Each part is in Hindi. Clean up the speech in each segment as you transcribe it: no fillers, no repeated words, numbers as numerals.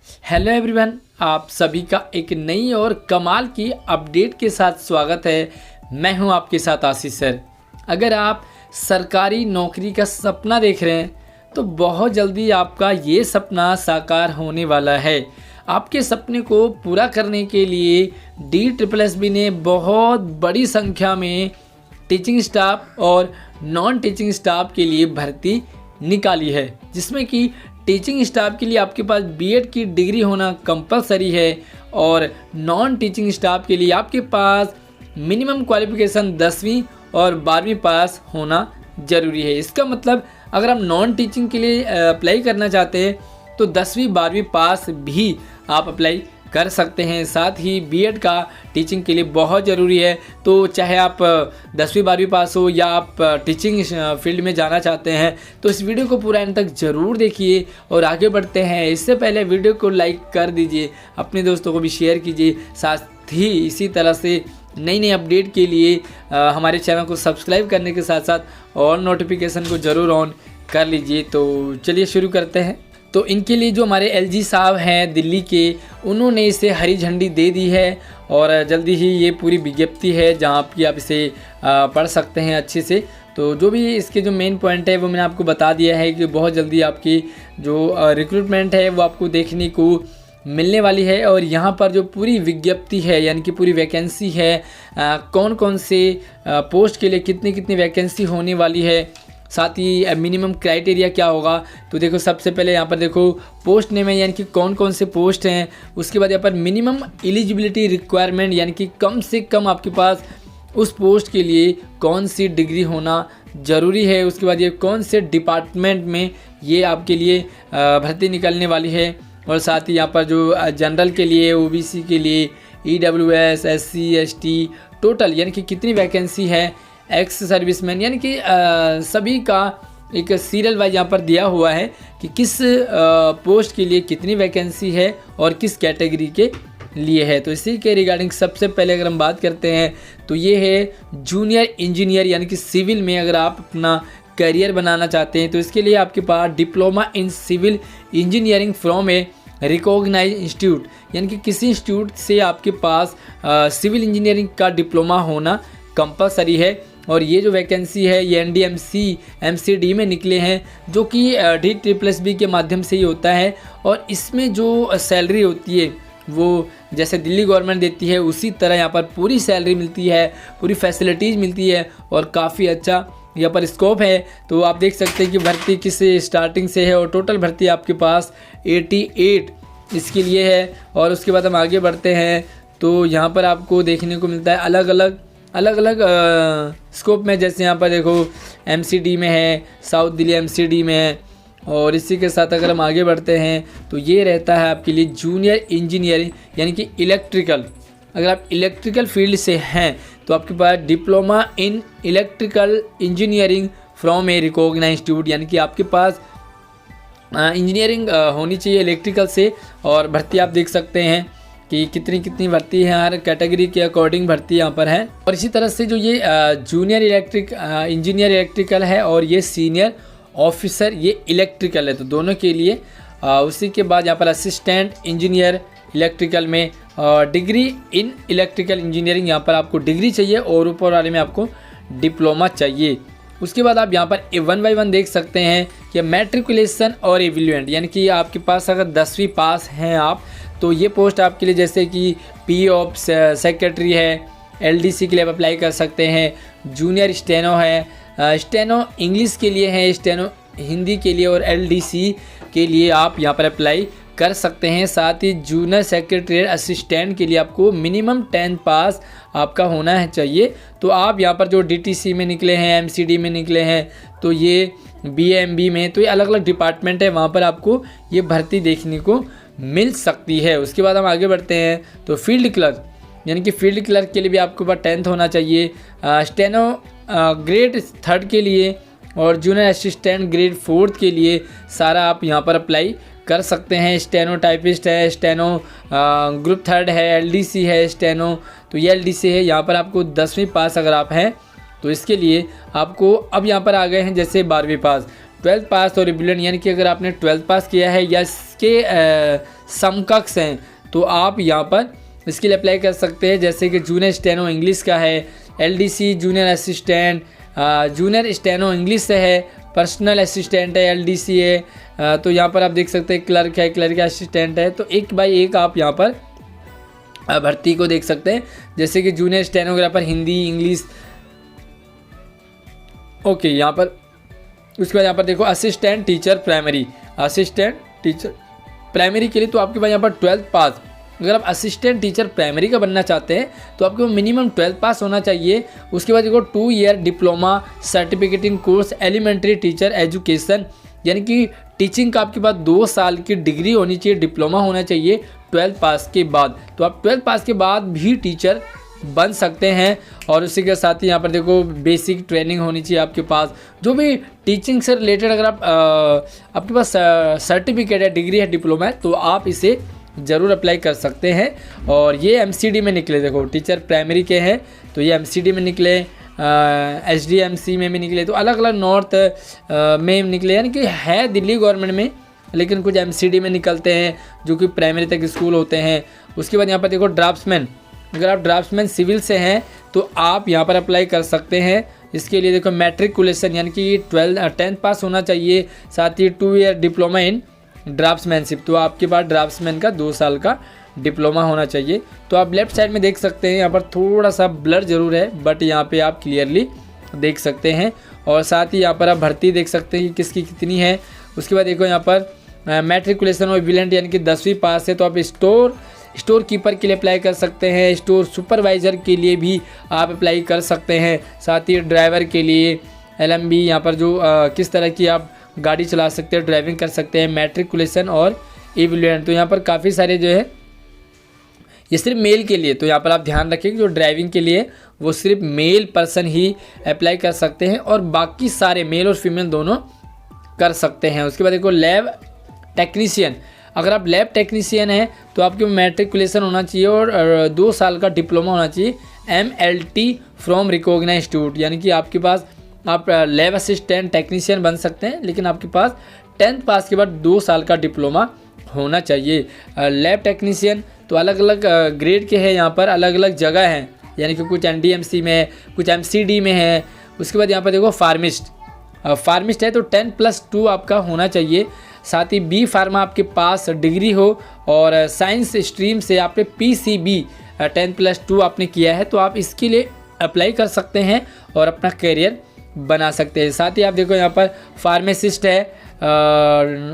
हेलो एवरीवन, आप सभी का एक नई और कमाल की अपडेट के साथ स्वागत है। मैं हूं आपके साथ आशीष सर। अगर आप सरकारी नौकरी का सपना देख रहे हैं तो बहुत जल्दी आपका ये सपना साकार होने वाला है। आपके सपने को पूरा करने के लिए DSSB ने बहुत बड़ी संख्या में टीचिंग स्टाफ और नॉन टीचिंग स्टाफ के लिए भर्ती निकाली है, जिसमें कि टीचिंग स्टाफ के लिए आपके पास बीएड की डिग्री होना कंपलसरी है और नॉन टीचिंग स्टाफ के लिए आपके पास मिनिमम क्वालिफिकेशन 10वीं और 12वीं पास होना ज़रूरी है। इसका मतलब अगर आप नॉन टीचिंग के लिए अप्लाई करना चाहते हैं तो 10वीं 12वीं पास भी आप अप्लाई कर सकते हैं। साथ ही बीएड का टीचिंग के लिए बहुत ज़रूरी है। तो चाहे आप 10वीं 12वीं पास हो या आप टीचिंग फील्ड में जाना चाहते हैं तो इस वीडियो को पूरा एंड तक ज़रूर देखिए और आगे बढ़ते हैं। इससे पहले वीडियो को लाइक कर दीजिए, अपने दोस्तों को भी शेयर कीजिए। साथ ही इसी तरह से नई नई अपडेट के लिए हमारे चैनल को सब्सक्राइब करने के साथ साथ और नोटिफिकेशन को ज़रूर ऑन कर लीजिए। तो चलिए शुरू करते हैं। तो इनके लिए जो हमारे LG साहब हैं दिल्ली के, उन्होंने इसे हरी झंडी दे दी है और जल्दी ही ये पूरी विज्ञप्ति है जहाँ कि आप इसे पढ़ सकते हैं अच्छे से। तो जो भी इसके जो मेन पॉइंट है वो मैंने आपको बता दिया है कि बहुत जल्दी आपकी जो रिक्रूटमेंट है वो आपको देखने को मिलने वाली है। और यहाँ पर जो पूरी विज्ञप्ति है यानी कि पूरी वैकेंसी है, कौन कौन से पोस्ट के लिए कितनी कितनी वैकेंसी होने वाली है, साथ ही मिनिमम क्राइटेरिया क्या होगा। तो देखो सबसे पहले यहाँ पर देखो पोस्ट नेम है यानी कि कौन कौन से पोस्ट हैं। उसके बाद यहाँ पर मिनिमम एलिजिबिलिटी रिक्वायरमेंट यानी कि कम से कम आपके पास उस पोस्ट के लिए कौन सी डिग्री होना ज़रूरी है। उसके बाद ये कौन से डिपार्टमेंट में ये आपके लिए भर्ती निकलने वाली है। और साथ ही यहाँ पर जो जनरल के लिए, OBC के लिए, EWS, SC ST टोटल यानी कि कितनी वैकेंसी है, एक्स सर्विसमैन यानी कि सभी का एक सीरियल वाइज यहाँ पर दिया हुआ है कि किस पोस्ट के लिए कितनी वैकेंसी है और किस कैटेगरी के लिए है। तो इसी के रिगार्डिंग सबसे पहले अगर हम बात करते हैं तो ये है जूनियर इंजीनियर यानी कि सिविल में अगर आप अपना करियर बनाना चाहते हैं तो इसके लिए आपके पास diploma in civil engineering from a recognize institute यानी कि किसी इंस्टीट्यूट से आपके पास सिविल इंजीनियरिंग का डिप्लोमा होना कंपलसरी है। और ये जो वैकेंसी है ये NDMC MCD में निकले हैं, जो कि DSSB के माध्यम से ही होता है। और इसमें जो सैलरी होती है वो जैसे दिल्ली गवर्नमेंट देती है उसी तरह यहाँ पर पूरी सैलरी मिलती है, पूरी फैसिलिटीज़ मिलती है और काफ़ी अच्छा यहाँ पर स्कोप है। तो आप देख सकते हैं कि भर्ती किस स्टार्टिंग से है और टोटल भर्ती आपके पास 88 इसके लिए है। और उसके बाद हम आगे बढ़ते हैं तो यहाँ पर आपको देखने को मिलता है अलग अलग स्कोप में। जैसे यहाँ पर देखो MCD में है, साउथ दिल्ली MCD में है। और इसी के साथ अगर हम आगे बढ़ते हैं तो ये रहता है आपके लिए जूनियर इंजीनियरिंग यानी कि इलेक्ट्रिकल। अगर आप इलेक्ट्रिकल फील्ड से हैं तो आपके पास diploma in electrical engineering from a recognized institute यानी कि आपके पास इंजीनियरिंग होनी चाहिए इलेक्ट्रिकल से। और भर्ती आप देख सकते हैं कि कितनी भर्ती है, हर कैटेगरी के अकॉर्डिंग भर्ती यहाँ पर है। और इसी तरह से जो ये जूनियर इंजीनियर इलेक्ट्रिकल है और ये सीनियर ऑफिसर ये इलेक्ट्रिकल है, तो दोनों के लिए। उसी के बाद यहाँ पर असिस्टेंट इंजीनियर इलेक्ट्रिकल में डिग्री इन इलेक्ट्रिकल इंजीनियरिंग, यहाँ पर आपको डिग्री चाहिए और ऊपर वाले में आपको डिप्लोमा चाहिए। उसके बाद आप यहाँ पर 1 by 1 देख सकते हैं कि मैट्रिकुलेशन और एविल्यूएंट यानी कि आपके पास अगर 10वीं पास हैं आप तो ये पोस्ट आपके लिए जैसे कि PE ऑफ सेक्रेटरी है, LDC के लिए आप अप्लाई कर सकते हैं। जूनियर स्टेनो है, स्टेनो इंग्लिश के लिए है, स्टेनो हिंदी के लिए और LDC के लिए आप यहाँ पर अप्लाई कर सकते हैं। साथ ही जूनियर सेक्रेटरी असिस्टेंट के लिए आपको मिनिमम 10th पास आपका होना है चाहिए। तो आप यहाँ पर जो DTC में निकले हैं, MCD में निकले हैं, तो ये BMB में, तो ये अलग अलग डिपार्टमेंट है, वहाँ पर आपको ये भर्ती देखने को मिल सकती है। उसके बाद हम आगे बढ़ते हैं तो फील्ड क्लर्क यानी कि फील्ड क्लर्क के लिए भी आपके पास 10th होना चाहिए। स्टेनो ग्रेड 3rd के लिए और जूनियर असिस्टेंट ग्रेड 4th के लिए सारा आप यहाँ पर अप्लाई कर सकते हैं। स्टेनो टाइपिस्ट है, स्टेनो ग्रुप 3rd है, LDC है स्टेनो, तो ये LDC है। यहाँ पर आपको 10वीं पास अगर आप हैं तो इसके लिए आपको अब यहाँ पर आ गए हैं जैसे 12वीं पास। 12th पास और इक्विवेलेंट यानी कि अगर आपने 12th पास किया है या इसके समकक्ष हैं तो आप यहाँ पर इसके लिए अप्लाई कर सकते हैं। जैसे कि जूनियर स्टेनो इंग्लिश का है, LDC junior assistant, junior steno English से है, पर्सनल असिस्टेंट है, LDC है, तो यहाँ पर आप देख सकते हैं क्लर्क है, क्लर्क असिस्टेंट है। तो एक बाय एक आप यहाँ पर भर्ती को देख सकते हैं। जैसे कि junior stenographer Hindi English, okay यहाँ पर। उसके बाद यहाँ पर देखो assistant teacher primary, assistant teacher primary के लिए तो आपके पास यहाँ पर 12th पास, अगर आप असिस्टेंट टीचर प्राइमरी का बनना चाहते हैं तो आपको मिनिमम 12th पास होना चाहिए। उसके बाद देखो 2 year diploma certificate in course elementary teacher education, यानी कि टीचिंग का आपके पास 2 साल की डिग्री होनी चाहिए, डिप्लोमा होना चाहिए 12th पास के बाद। तो आप 12th पास के बाद भी टीचर बन सकते हैं। और उसी के साथ ही यहाँ पर देखो बेसिक ट्रेनिंग होनी चाहिए आपके पास, जो भी टीचिंग से रिलेटेड अगर आपके पास सर्टिफिकेट है, डिग्री है, डिप्लोमा है, तो आप इसे ज़रूर अप्लाई कर सकते हैं। और ये MCD में निकले, देखो टीचर प्राइमरी के हैं तो ये MCD में निकले, SDMC में भी निकले, तो अलग अलग नॉर्थ में निकले, यानी कि है दिल्ली गवर्नमेंट में, लेकिन कुछ MCD में निकलते हैं जो कि प्राइमरी तक स्कूल होते हैं। उसके बाद यहाँ पर देखो ड्राफ्ट्समैन, अगर आप ड्राफ्ट्समैन सिविल से हैं तो आप यहाँ पर अप्लाई कर सकते हैं। इसके लिए देखो मैट्रिकुलेशन यानी कि 10th पास होना चाहिए, साथ ही 2 ईयर डिप्लोमा इन ड्राफ्ट्समैनशिप, तो आपके पास ड्राफ्ट्समैन का 2 साल का डिप्लोमा होना चाहिए। तो आप लेफ्ट साइड में देख सकते हैं, यहाँ पर थोड़ा सा ब्लर जरूर है बट यहाँ पे आप क्लियरली देख सकते हैं। और साथ ही यहाँ पर आप भर्ती देख सकते हैं कि किसकी कितनी है। उसके बाद देखो यहाँ पर मैट्रिकुलेशन और इक्विवेलेंट यानी कि 10वीं पास है तो आप स्टोर कीपर के लिए अप्लाई कर सकते हैं, स्टोर सुपरवाइज़र के लिए भी आप अप्लाई कर सकते हैं, साथ ही ड्राइवर के लिए LMB, यहाँ पर जो किस तरह की आप गाड़ी चला सकते हैं, ड्राइविंग कर सकते हैं, मैट्रिकुलेशन और इक्विवेलेंट। तो यहाँ पर काफ़ी सारे जो है ये सिर्फ मेल के लिए, तो यहाँ पर आप ध्यान रखें कि जो ड्राइविंग के लिए वो सिर्फ मेल पर्सन ही अप्लाई कर सकते हैं और बाकी सारे मेल और फीमेल दोनों कर सकते हैं। उसके बाद देखो लैब टेक्नीशियन, अगर आप लैब टेक्नीशियन हैं तो आपके मैट्रिकुलेशन होना चाहिए और 2 साल का डिप्लोमा होना चाहिए MLT फ्रॉम रिकॉग्नाइज्ड इंस्टीट्यूट, यानी कि आपके पास आप लैब असिस्टेंट टेक्नीशियन बन सकते हैं, लेकिन आपके पास 10th पास के बाद 2 साल का डिप्लोमा होना चाहिए। लैब टेक्नीशियन तो अलग अलग ग्रेड के हैं, यहाँ पर अलग अलग जगह हैं, यानी कि कुछ NDMC में है, कुछ MCD में है। उसके बाद यहाँ पर देखो फार्मिस्ट है तो 10+2 आपका होना चाहिए, साथ ही B फार्मा आपके पास डिग्री हो और साइंस स्ट्रीम से आपने PCB 10+2 आपने किया है तो आप इसके लिए अप्लाई कर सकते हैं और अपना करियर बना सकते हैं। साथ ही आप देखो यहाँ पर फार्मासिस्ट है,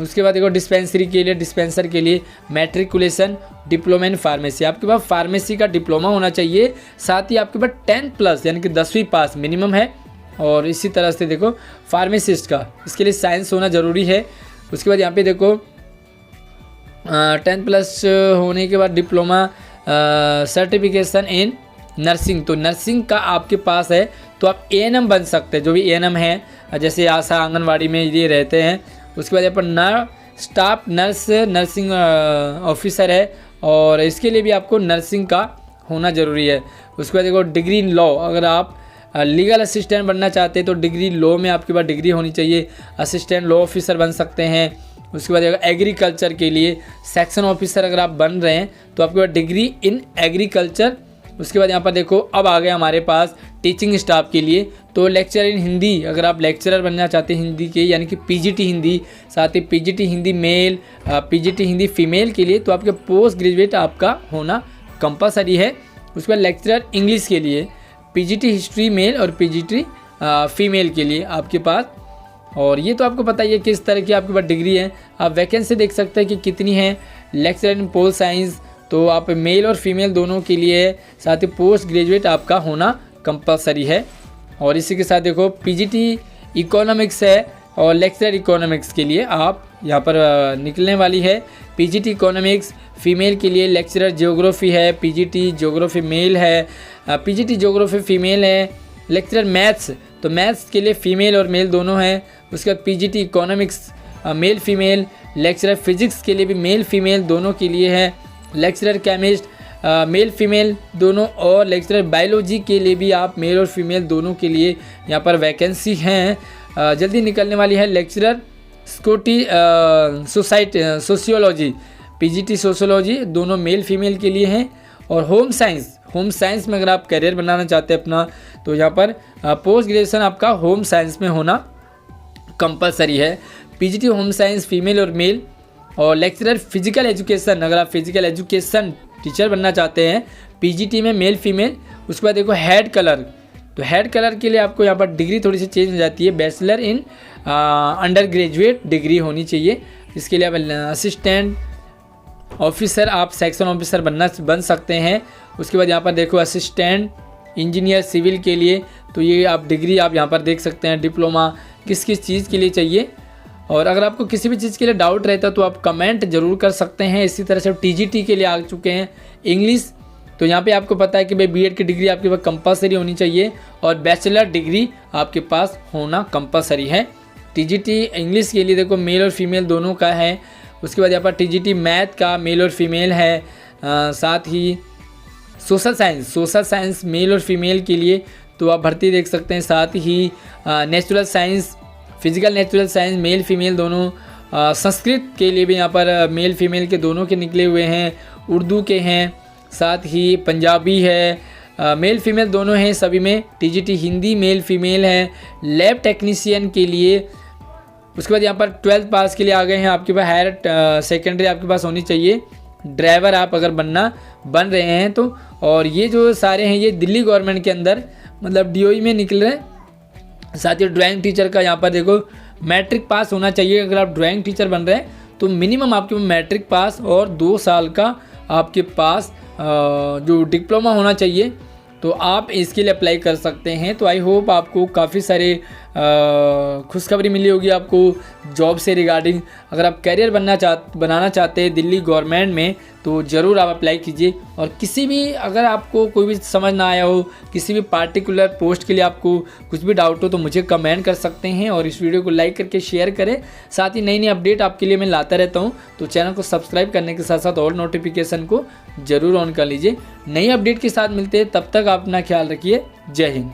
उसके बाद देखो डिस्पेंसर के लिए मैट्रिकुलेशन डिप्लोमा इन फार्मेसी, आपके पास फार्मेसी का डिप्लोमा होना चाहिए, साथ ही आपके पास 10+ यानी कि 10वीं पास मिनिमम है। और इसी तरह से देखो फार्मासिस्ट का इसके लिए साइंस होना ज़रूरी है। उसके बाद यहाँ पे देखो 10+ होने के बाद डिप्लोमा सर्टिफिकेशन इन नर्सिंग, तो नर्सिंग का आपके पास है तो आप ANM बन सकते हैं, जो भी ANM है, जैसे आशा आंगनवाड़ी में ये रहते हैं। उसके बाद यहाँ पर स्टाफ नर्सिंग ऑफिसर है और इसके लिए भी आपको नर्सिंग का होना ज़रूरी है। उसके बाद देखो डिग्री इन लॉ, अगर आप लीगल असिस्टेंट बनना चाहते हैं तो डिग्री लॉ में आपके पास डिग्री होनी चाहिए, असिस्टेंट लॉ ऑफिसर बन सकते हैं। उसके बाद एग्रीकल्चर के लिए सेक्शन ऑफिसर अगर आप बन रहे हैं तो आपके पास डिग्री इन एग्रीकल्चर। उसके बाद यहाँ पर देखो अब आ गया हमारे पास टीचिंग स्टाफ के लिए, तो लेक्चर इन हिंदी, अगर आप लेक्चरर बनना चाहते हैं हिंदी के, यानी कि PGT हिंदी, साथ ही PGT Hindi male, PGT Hindi female के लिए तो आपके पोस्ट ग्रेजुएट आपका होना कंपलसरी है। उसके बाद लेक्चरर इंग्लिश के लिए PGT हिस्ट्री मेल और PGT फीमेल के लिए आपके पास, और ये तो आपको पता ही है किस तरह की आपके पास डिग्री है। आप वैकेंसी देख सकते हैं कि कितनी है। लेक्चरर इन पोल साइंस तो आप मेल और फीमेल दोनों के लिए है, साथ ही पोस्ट ग्रेजुएट आपका होना कंपलसरी है। और इसी के साथ देखो PGT इकोनॉमिक्स है और लेक्चरर इकोनॉमिक्स के लिए आप यहाँ पर निकलने वाली है। PGT इकोनॉमिक्स फीमेल के लिए लेक्चरर जियोग्राफी है, PGT जियोग्राफी मेल है, PGT जियोग्राफी फीमेल है। लेक्चरर मैथ्स तो मैथ्स के लिए फ़ीमेल और मेल दोनों हैं। उसके बाद PGT economics male female, lecturer physics के लिए भी मेल फीमेल दोनों के लिए है। लेक्चरर केमिस्ट मेल फीमेल दोनों, और लेक्चरर बायोलॉजी के लिए भी आप मेल और फीमेल दोनों के लिए यहाँ पर वैकेंसी हैं। जल्दी निकलने वाली है। लेक्चरर सोशियोलॉजी, पीजीटी सोशियोलॉजी, दोनों मेल फीमेल के लिए हैं। और होम साइंस में अगर आप करियर बनाना चाहते हैं अपना, तो यहाँ पर पोस्ट ग्रेजुएशन आपका होम साइंस में होना कंपलसरी है। पीजीटी होम साइंस फीमेल और मेल। और लेक्चरर फिजिकल एजुकेशन, अगर आप फिजिकल एजुकेशन टीचर बनना चाहते हैं पीजीटी में मेल फीमेल। उसके बाद देखो हेड कलर, तो हेड कलर के लिए आपको यहाँ पर डिग्री थोड़ी सी चेंज हो जाती है, bachelor in under graduate degree होनी चाहिए। इसके लिए आप असिस्टेंट ऑफिसर, आप सेक्शन ऑफिसर बन सकते हैं। उसके बाद यहाँ पर देखो असिस्टेंट इंजीनियर सिविल के लिए, तो ये आप डिग्री आप यहाँ पर देख सकते हैं। डिप्लोमा किस किस चीज़ के लिए चाहिए। और अगर आपको किसी भी चीज़ के लिए डाउट रहता है तो आप कमेंट जरूर कर सकते हैं। इसी तरह से टीजीटी के लिए आ चुके हैं इंग्लिश, तो यहाँ पे आपको पता है कि भाई बीएड की डिग्री आपके पास कंपलसरी होनी चाहिए और बैचलर डिग्री आपके पास होना कंपलसरी है। टीजीटी इंग्लिश के लिए देखो मेल और फीमेल दोनों का है। उसके बाद यहाँ पर टीजीटी मैथ का मेल और फीमेल है। साथ ही सोशल साइंस मेल और फीमेल के लिए तो आप भर्ती देख सकते हैं। साथ ही natural science, physical natural science male female दोनों। संस्कृत के लिए भी यहाँ पर मेल फीमेल के दोनों के निकले हुए हैं। उर्दू के हैं, साथ ही पंजाबी है, मेल फीमेल दोनों हैं सभी में। टीजीटी हिंदी मेल फीमेल है। लैब टेक्नीशियन के लिए, उसके बाद यहाँ पर 12th पास के लिए आ गए हैं। आपके पास हायर सेकेंडरी आपके पास होनी चाहिए। ड्राइवर आप अगर बन रहे हैं तो। और ये जो सारे हैं ये दिल्ली गवर्नमेंट के अंदर मतलब डीओई में निकल रहे हैं। साथ ही ड्राइंग टीचर का यहाँ पर देखो मैट्रिक पास होना चाहिए। अगर आप ड्राइंग टीचर बन रहे हैं तो मिनिमम आपके पास मैट्रिक पास और 2 साल का आपके पास जो डिप्लोमा होना चाहिए, तो आप इसके लिए अप्लाई कर सकते हैं। तो आई होप आपको काफ़ी सारे खुशखबरी मिली होगी आपको जॉब से रिगार्डिंग। अगर आप करियर बनाना चाहते हैं दिल्ली गवर्नमेंट में तो ज़रूर आप अप्लाई कीजिए। और किसी भी अगर आपको कोई भी समझ ना आया हो, किसी भी पार्टिकुलर पोस्ट के लिए आपको कुछ भी डाउट हो तो मुझे कमेंट कर सकते हैं। और इस वीडियो को लाइक करके शेयर करें। साथ ही नई अपडेट आपके लिए मैं लाता रहता हूँ, तो चैनल को सब्सक्राइब करने के साथ साथ और नोटिफिकेशन को ज़रूर ऑन कर लीजिए। नई अपडेट के साथ मिलते हैं, तब तक आप अपना ख्याल रखिए। जय हिंद।